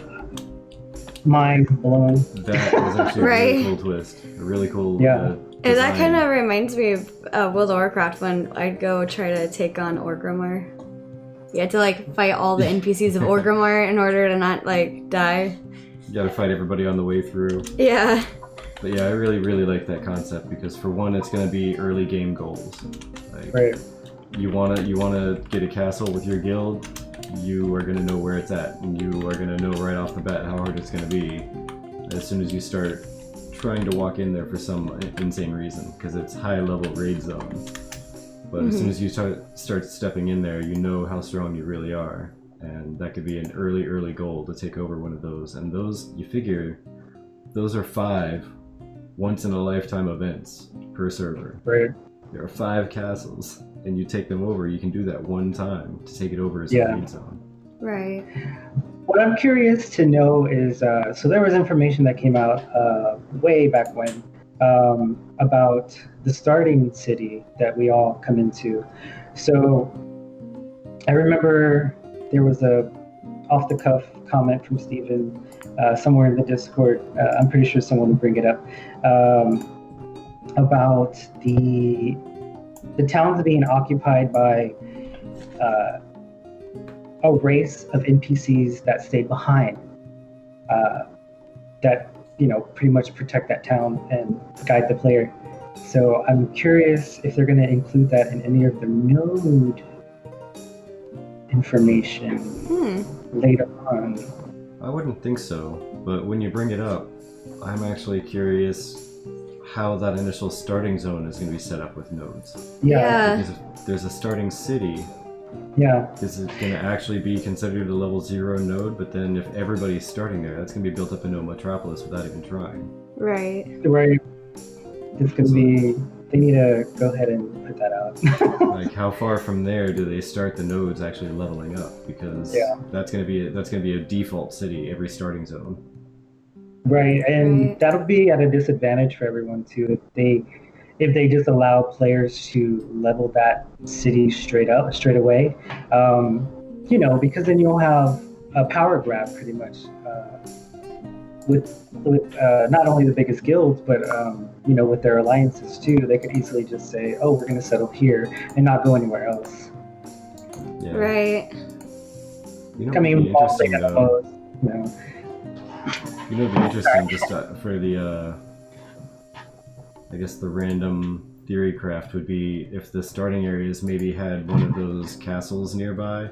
mind blown. That was actually a really cool twist. A really cool. Yeah. And that kind of reminds me of World of Warcraft when I'd go try to take on Orgrimmar. You had to like fight all the NPCs of Orgrimmar in order to not like die. You gotta fight everybody on the way through. Yeah. But yeah, I really, really like that concept because for one, it's gonna be early game goals. Like, you wanna get a castle with your guild, you are gonna know where it's at, and you are gonna know right off the bat how hard it's gonna be as soon as you start trying to walk in there for some insane reason, because it's high level raid zone. But as soon as you start stepping in there, you know how strong you really are, and that could be an early goal to take over one of those. And those, you figure, those are 5 once-in-a-lifetime events per server. Right. There are 5 castles, and you take them over. You can do that one time to take it over as a raid zone. Right. What I'm curious to know is, so there was information that came out way back when about the starting city that we all come into. So I remember there was a off-the-cuff comment from Steven somewhere in the Discord. I'm pretty sure someone will bring it up about the towns being occupied by a race of NPCs that stayed behind, that, you know, pretty much protect that town and guide the player. So I'm curious if they're going to include that in any of the node information later on. I wouldn't think so, but when you bring it up, I'm actually curious how that initial starting zone is going to be set up with nodes. Yeah. Because if there's a starting city, is it going to actually be considered a level 0 node? But then if everybody's starting there, that's going to be built up into a metropolis without even trying. Right. It's going to be, they need to go ahead and put that out. Like, how far from there do they start the nodes actually leveling up? Because that's going to be a default city, every starting zone. Right, and that'll be at a disadvantage for everyone too if they just allow players to level that city straight away. You know, because then you'll have a power grab pretty much with not only the biggest guilds, but you know, with their alliances too. They could easily just say, "Oh, we're going to settle here and not go anywhere else." Yeah. Right. You know, I mean, interesting though. You know. You know, it'd be interesting just for the, I guess the random theory craft would be if the starting areas maybe had one of those castles nearby,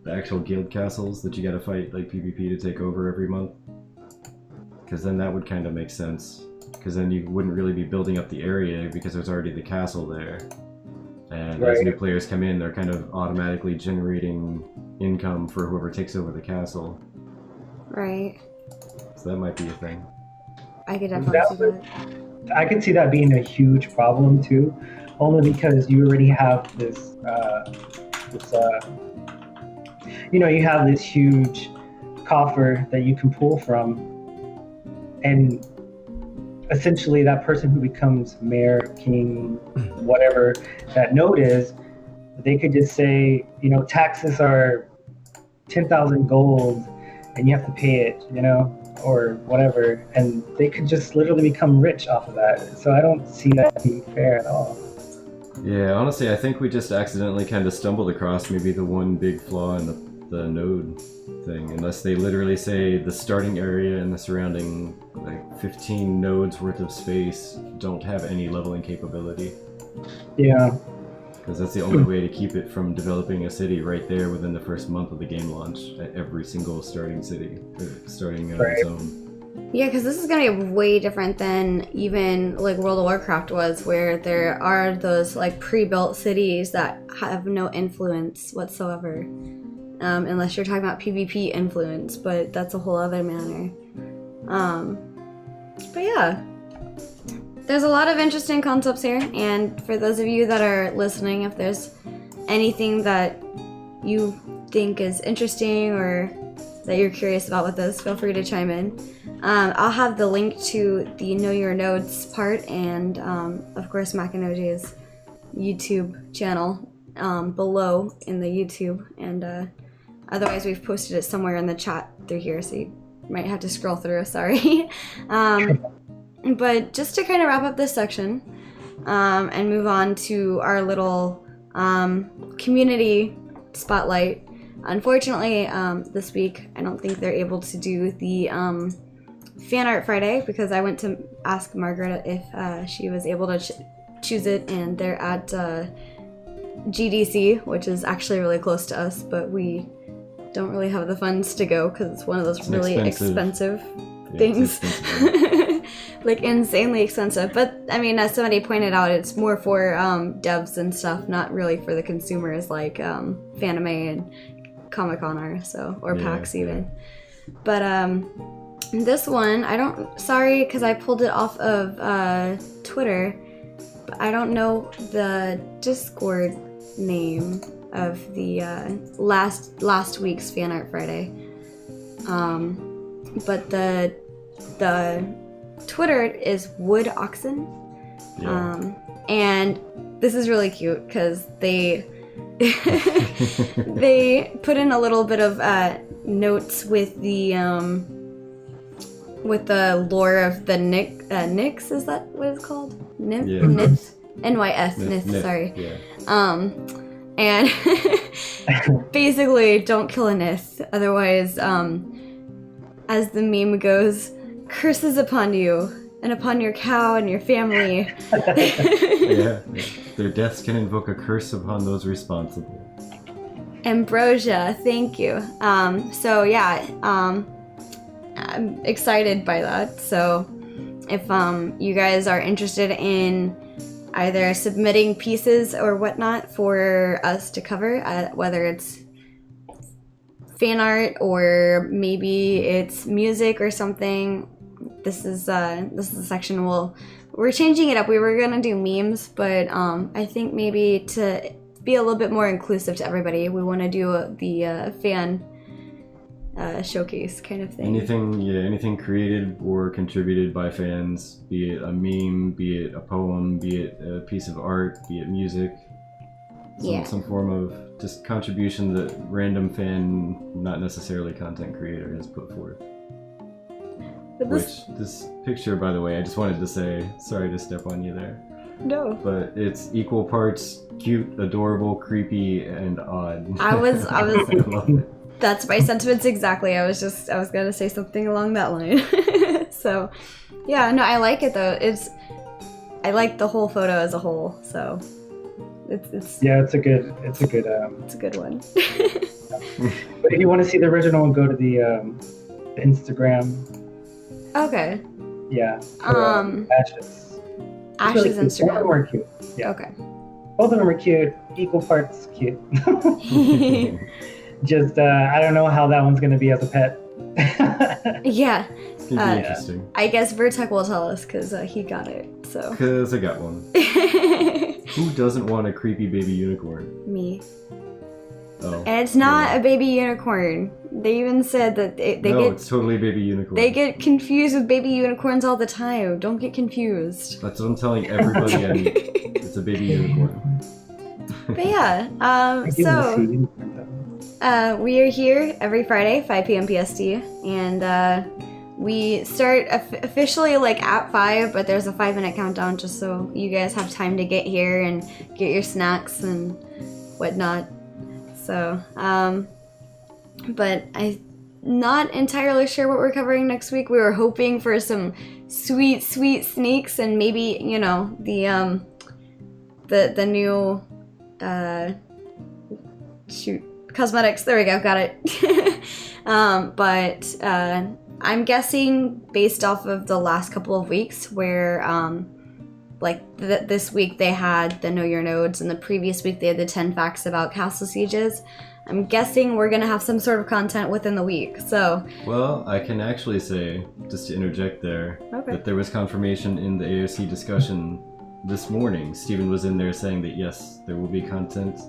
the actual guild castles that you gotta fight like PvP to take over every month. Because then that would kind of make sense. Because then you wouldn't really be building up the area because there's already the castle there. And as new players come in, they're kind of automatically generating income for whoever takes over the castle. Right. So that might be a thing. I could definitely see that. I could see that being a huge problem too, only because you already have this, you have this huge coffer that you can pull from, and essentially that person who becomes mayor, king, whatever that node is, they could just say, taxes are 10,000 gold, and you have to pay it, or whatever, and they could just literally become rich off of that. So I don't see that being fair at all. Yeah, honestly, I think we just accidentally kind of stumbled across maybe the one big flaw in the node thing, unless they literally say the starting area and the surrounding 15 nodes worth of space don't have any leveling capability. Yeah. Because that's the only way to keep it from developing a city right there within the first month of the game launch at every single starting city, starting zone. Yeah, because this is going to be way different than even like World of Warcraft was, where there are those pre-built cities that have no influence whatsoever. Unless you're talking about PvP influence, but that's a whole other matter. But yeah. There's a lot of interesting concepts here, and for those of you that are listening, if there's anything that you think is interesting or that you're curious about with this, feel free to chime in. I'll have the link to the Know Your Nodes part and, of course, Makinoji's YouTube channel below in the YouTube, and otherwise we've posted it somewhere in the chat through here, so you might have to scroll through, sorry. But just to kind of wrap up this section and move on to our little community spotlight. Unfortunately, this week I don't think they're able to do the Fan Art Friday because I went to ask Margaret if she was able to choose it, and they're at GDC, which is actually really close to us, but we don't really have the funds to go because it's one of those really expensive things. Like insanely expensive, but I mean, as somebody pointed out, it's more for devs and stuff, not really for the consumers like Fanime and Comic-Con are, or PAX even. But this one, sorry because I pulled it off of Twitter, but I don't know the Discord name of the last week's Fan Art Friday. But the Twitter is Wood Oxen. Yeah. And this is really cute because they they put in a little bit of notes with the lore of the Nyx, is that what it's called? Nith? NYS, Nith, sorry. Yeah. And basically don't kill a Nith, otherwise as the meme goes, curses upon you and upon your cow and your family. Yeah. Their deaths can invoke a curse upon those responsible. Ambrosia, thank you. So yeah, I'm excited by that. So if you guys are interested in either submitting pieces or whatnot for us to cover, whether it's fan art or maybe it's music or something, this is a section we're changing it up. We were gonna do memes, but I think maybe to be a little bit more inclusive to everybody, we want to do the fan showcase kind of thing. Anything created or contributed by fans, be it a meme, be it a poem, be it a piece of art, be it music, some form of just contribution that random fan, not necessarily content creator, has put forth. This picture, by the way, I just wanted to say, sorry to step on you there. No. But it's equal parts cute, adorable, creepy, and odd. I was I love it. That's my sentiments exactly. I was gonna say something along that line. So, yeah, no, I like it though. I like the whole photo as a whole. So, it's it's a good it's a good one. But if you want to see the original, go to the Instagram. Okay. Yeah. Ashes. Ash's Both of them Instagram. are cute. Yeah. Okay. Both of them are cute. Equal parts cute. Just I don't know how that one's gonna be as a pet. Yeah. It's gonna be interesting. I guess Virtek will tell us because he got it. So. Because I got one. Who doesn't want a creepy baby unicorn? Me. Oh. And it's not a baby unicorn. They even said that it's totally a baby unicorn. They get confused with baby unicorns all the time. Don't get confused. That's what I'm telling everybody. It's a baby unicorn. But yeah, we are here every Friday, 5 p.m. PST, and we start officially like at 5, but there's a 5-minute countdown just so you guys have time to get here and get your snacks and whatnot. So, but I'm not entirely sure what we're covering next week. We were hoping for some sweet sneaks and maybe, you know, the new cosmetics. There we go, got it. But I'm guessing based off of the last couple of weeks where this week they had the Know Your Nodes and the previous week they had the 10 facts about castle sieges. I'm guessing we're gonna have some sort of content within the week, so... Well, I can actually say, just to interject there, okay, that there was confirmation in the AOC discussion this morning. Steven was in there saying that yes, there will be content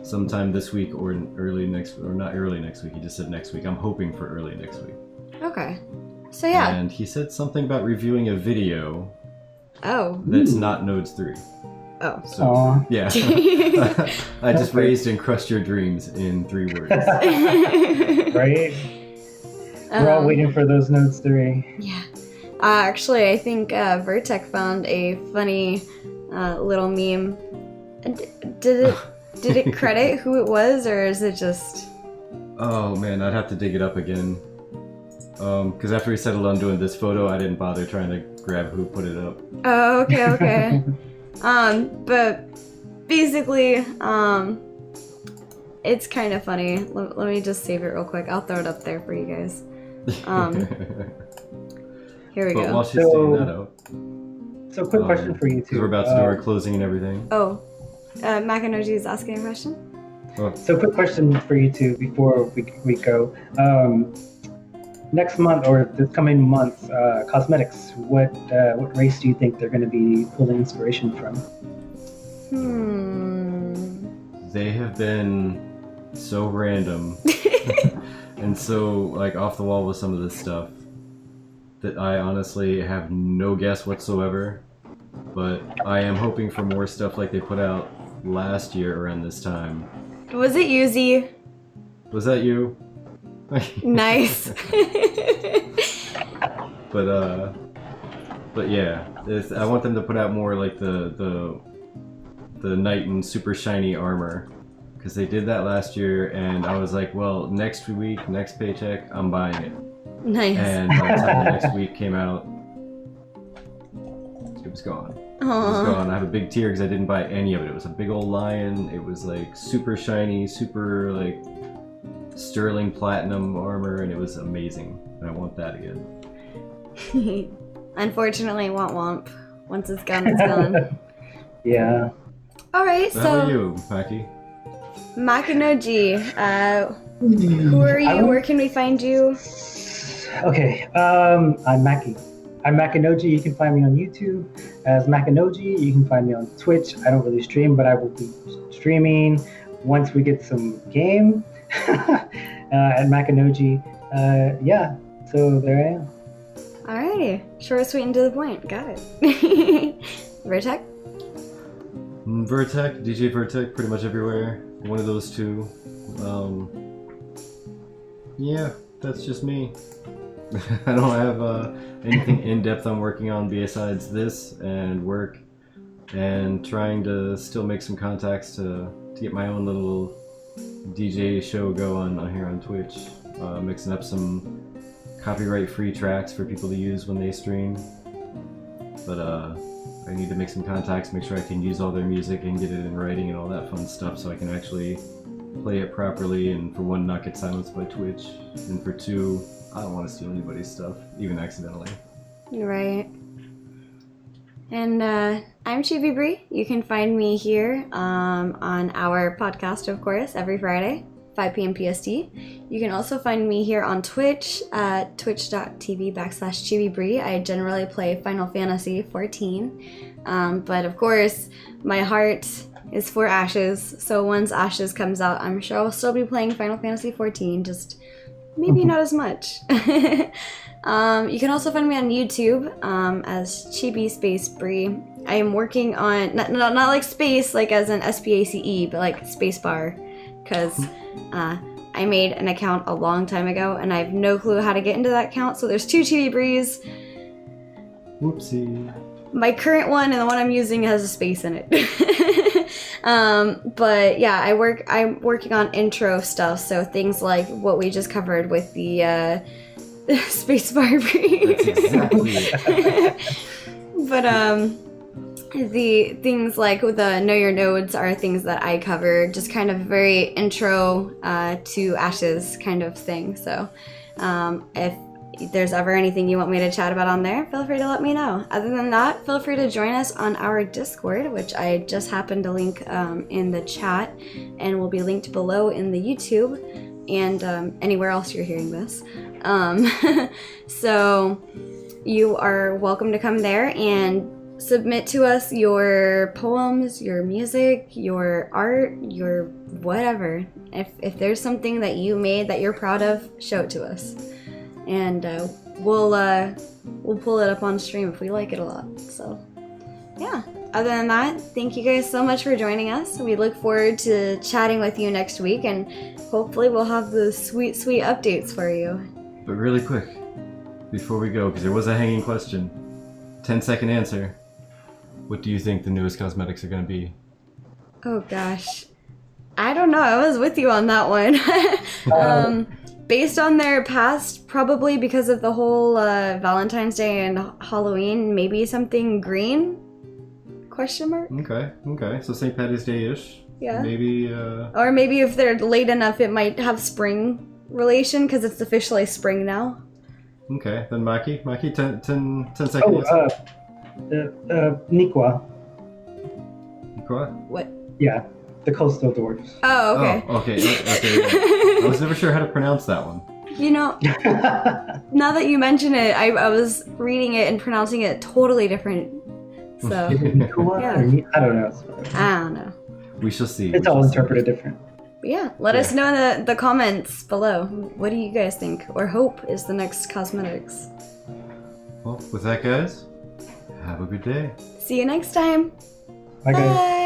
sometime this week or early next, or not early next week, he just said next week. I'm hoping for early next week. Okay. So yeah. And he said something about reviewing a video that's Ooh. not Nodes 3. Oh. So, yeah. I just raised and crushed your dreams in 3 words. Right? We're all waiting for those Nodes 3. Yeah. Actually, I think Virtek found a funny little meme. Did it credit who it was, or is it just... Oh man, I'd have to dig it up again. Because after we settled on doing this photo, I didn't bother trying to grab who put it up. Oh, okay. But basically, it's kind of funny. Let me just save it real quick. I'll throw it up there for you guys. Here we But go. while she's digging that out. So quick question for you Because two. we're about to do our closing and everything. Oh, Makinoji is asking a question? So quick question for you two before we go. Next month or this coming month, cosmetics. What race do you think they're going to be pulling inspiration from? They have been so random and so like off the wall with some of this stuff that I honestly have no guess whatsoever. But I am hoping for more stuff like they put out last year around this time. Was it Yuzi? Was that you? Nice. But yeah, I want them to put out more like the knight in super shiny armor, because they did that last year, and I was like, well, next week, next paycheck, I'm buying it. Nice. And by the time the next week came out, it was gone. It was gone. I have a big tear because I didn't buy any of it. It was a big old lion. It was like super shiny, super like sterling platinum armor, and it was amazing. And I want that again. Unfortunately, womp. Once it's gone, it's gone. Yeah. Alright, So how so are you, Maki? Makinoji, who are you? Where can we find you? Okay, I'm Maki. I'm Makinoji. You can find me on YouTube as Makinoji. You can find me on Twitch. I don't really stream, but I will be streaming once we get some game at Makinoji. Yeah, so there I am. Alrighty, short, sweet, and to the point. Got it. Virtek? Virtek, DJ Virtek, pretty much everywhere. One of those two. Yeah, that's just me. I don't have anything in-depth I'm working on besides this and work and trying to still make some contacts to get my own little DJ show go on here on Twitch, mixing up some copyright-free tracks for people to use when they stream. But I need to make some contacts, make sure I can use all their music and get it in writing and all that fun stuff, so I can actually play it properly. And for one, not get silenced by Twitch, and for two, I don't want to steal anybody's stuff, even accidentally. Right. And I'm Chibi Bree. You can find me here on our podcast, of course, every Friday, 5 p.m. PST. You can also find me here on Twitch at twitch.tv/ChibiBree. I generally play Final Fantasy 14. But of course, my heart is for Ashes. So once Ashes comes out, I'm sure I'll still be playing Final Fantasy 14, just maybe not as much. You can also find me on YouTube as Chibi Space Bree. I am working on, not like space, like as in SPACE, but like spacebar, because I made an account a long time ago, and I have no clue how to get into that account, so there's two Chibi Brees. Whoopsie. My current one and the one I'm using has a space in it. But yeah, I'm working on intro stuff, so things like what we just covered with the spacebar Bree. That's exactly it. But the things like with the Know Your Nodes are things that I cover, just kind of very intro to Ashes kind of thing. So if there's ever anything you want me to chat about on there, feel free to let me know. Other than that, feel free to join us on our Discord, which I just happened to link in the chat and will be linked below in the YouTube and anywhere else you're hearing this. So you are welcome to come there and submit to us your poems, your music, your art, your whatever. If there's something that you made that you're proud of, show it to us. And we'll pull it up on stream if we like it a lot. So yeah, other than that, thank you guys so much for joining us. We look forward to chatting with you next week, and hopefully we'll have the sweet updates for you. But really quick, before we go, because there was a hanging question, 10-second answer. What do you think the newest cosmetics are going to be? Oh gosh, I don't know. I was with you on that one. Based on their past, probably because of the whole Valentine's Day and Halloween, maybe something green? Question mark? Okay. So St. Patty's Day-ish. Yeah. Maybe, Or maybe if they're late enough, it might have spring relation, because it's officially spring now. Okay, then Maki, 10 seconds. Nikwa. What? What? Yeah, the coastal dwarves. Oh, okay. Oh, okay. I was never sure how to pronounce that one. You know, now that you mention it, I was reading it and pronouncing it totally different. So, Nikwa? Yeah. I don't know. I don't know. We shall see. It's all interpreted different. But yeah, let us know in the comments below. What do you guys think or hope is the next cosmetics? Well, with that, guys, have a good day. See you next time. Bye, guys. Bye.